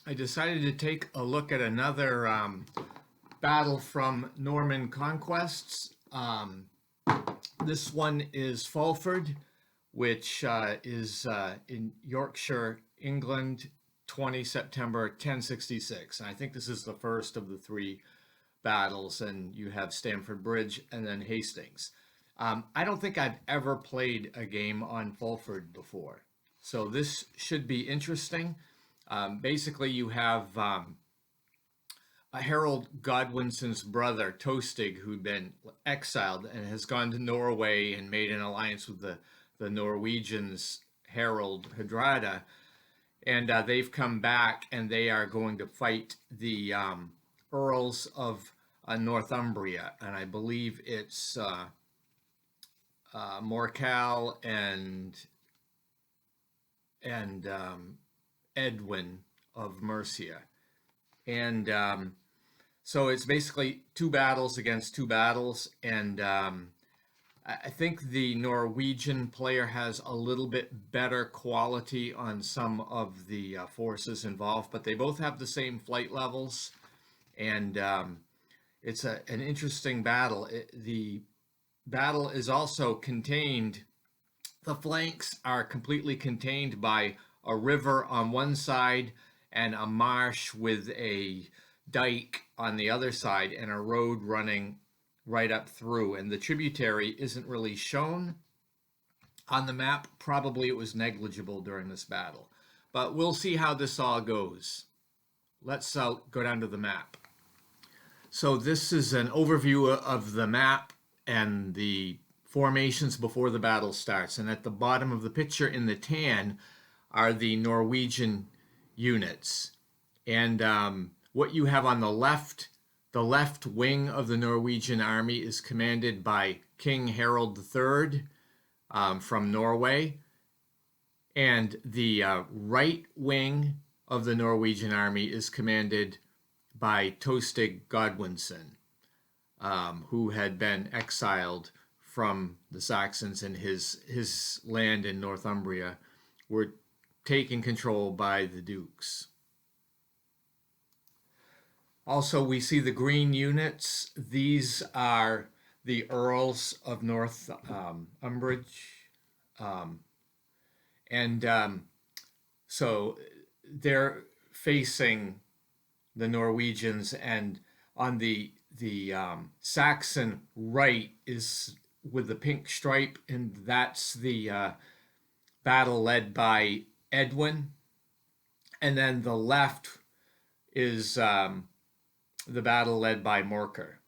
I decided to take a look at another battle from Norman Conquests. This one is Fulford, which is in Yorkshire, England, 20 September 1066. And I think this is the first of the three battles, and you have Stamford Bridge and then Hastings. I don't think I've ever played a game on Fulford before, so this should be interesting. Basically, you have Harold Godwinson's brother, Tostig, who'd been exiled and has gone to Norway and made an alliance with the Norwegians, Harold Hardrada. And they've come back and they are going to fight the Earls of Northumbria. And I believe it's Morcal and Edwin of Mercia. And so it's basically two battles against two battles. And I think the Norwegian player has a little bit better quality on some of the forces involved, but they both have the same flight levels. And it's an interesting battle. The battle is also contained. The flanks are completely contained by a river on one side and a marsh with a dike on the other side and a road running right up through. And the tributary isn't really shown on the map. Probably it was negligible during this battle. But we'll see how this all goes. Let's go down to the map. So this is an overview of the map and the formations before the battle starts. And at the bottom of the picture in the tan are the Norwegian units. And what you have on the left wing of the Norwegian army is commanded by King Harold III from Norway. And the right wing of the Norwegian army is commanded by Tostig Godwinson, who had been exiled from the Saxons, and his land in Northumbria were taken control by the dukes. Also, we see the green units. These are the Earls of Northumbria. So they're facing the Norwegians, and on the Saxon right is with the pink stripe, and that's the battle led by Edwin. And then the left is the battle led by Morcar.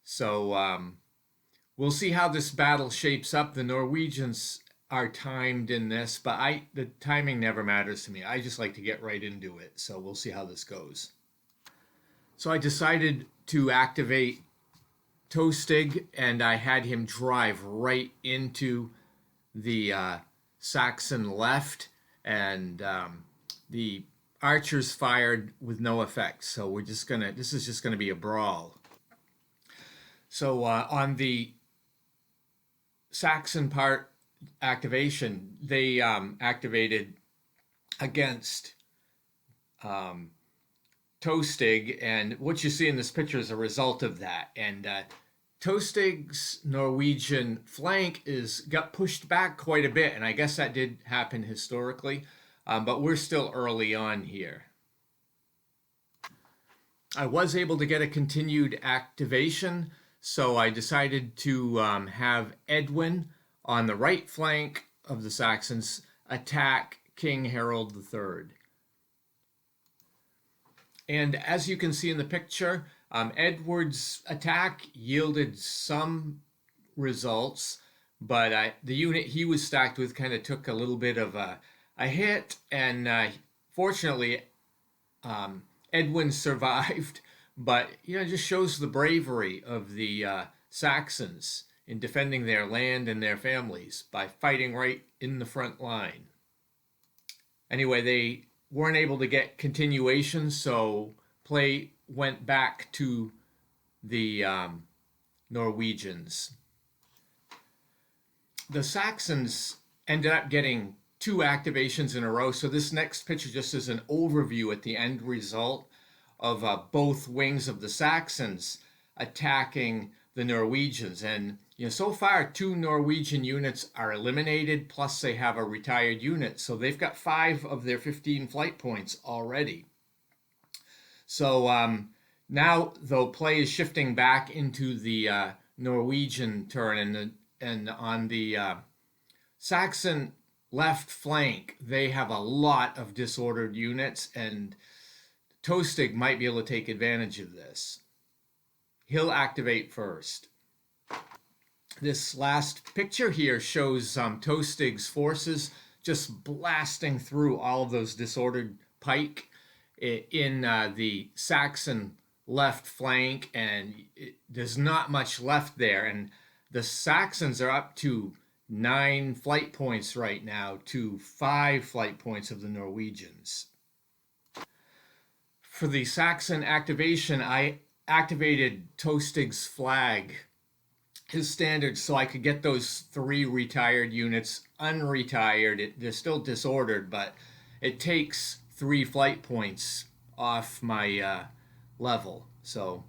So we'll see how this battle shapes up. The Norwegians are timed in this, but the timing never matters to me. I just like to get right into it. So we'll see how this goes. So I decided to activate Tostig, and I had him drive right into the Saxon left, and the archers fired with no effect. So this is just gonna be a brawl. So on the Saxon part activation, they activated against Tostig, and what you see in this picture is a result of that. And Tostig's Norwegian flank got pushed back quite a bit, and I guess that did happen historically, but we're still early on here. I was able to get a continued activation, so I decided to have Edwin on the right flank of the Saxons attack King Harold III. And as you can see in the picture, Edward's attack yielded some results, but the unit he was stacked with kind of took a little bit of a hit, and fortunately Edwin survived. But it just shows the bravery of the Saxons in defending their land and their families by fighting right in the front line. Anyway, they weren't able to get continuation, so play went back to the Norwegians. The Saxons ended up getting two activations in a row. So this next picture just is an overview at the end result of both wings of the Saxons attacking the Norwegians. And so far 2 Norwegian units are eliminated, plus they have a retired unit. So they've got 5 of their 15 flight points already. So now, though, play is shifting back into the Norwegian turn, and on the Saxon left flank, they have a lot of disordered units, and Tostig might be able to take advantage of this. He'll activate first. This last picture here shows Tostig's forces just blasting through all of those disordered pike in the Saxon left flank, and there's not much left there. And the Saxons are up to 9 flight points right now to 5 flight points of the Norwegians. For the Saxon activation, I activated Tostig's flag, his standard, so I could get those 3 retired units unretired. They're still disordered, but it takes 3 flight points off my level. So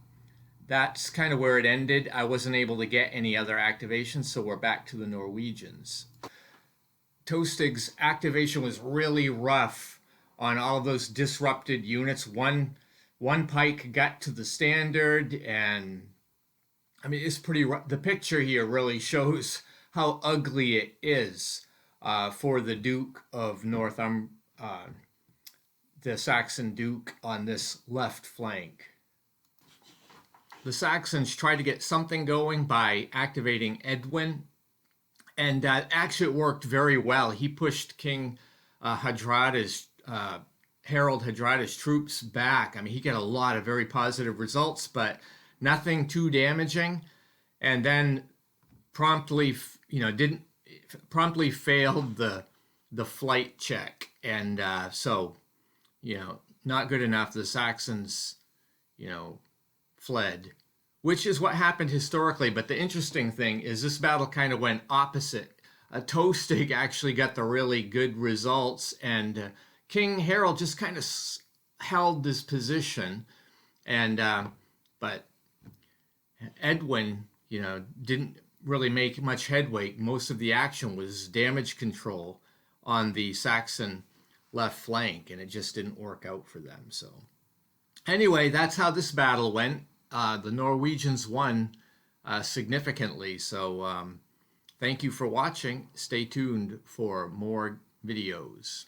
that's kind of where it ended. I wasn't able to get any other activations, so we're back to the Norwegians. Tostig's activation was really rough on all of those disrupted units. One pike got to the standard, and I mean, it's pretty rough. The picture here really shows how ugly it is for the Duke of Northumberland, the Saxon Duke on this left flank. The Saxons tried to get something going by activating Edwin, and actually it worked very well. He pushed King Hardrada's, Harold Hardrada's troops back. I mean, he got a lot of very positive results, but nothing too damaging. And then promptly failed the flight check, and so not good enough. The Saxons fled, which is what happened historically. But the interesting thing is this battle kind of went opposite. Tostig actually got the really good results, and King Harold just kind of held this position, and but Edwin didn't really make much headway. Most of the action was damage control on the Saxon left flank, and it just didn't work out for them. So anyway, that's how this battle went. The Norwegians won significantly. So thank you for watching. Stay tuned for more videos.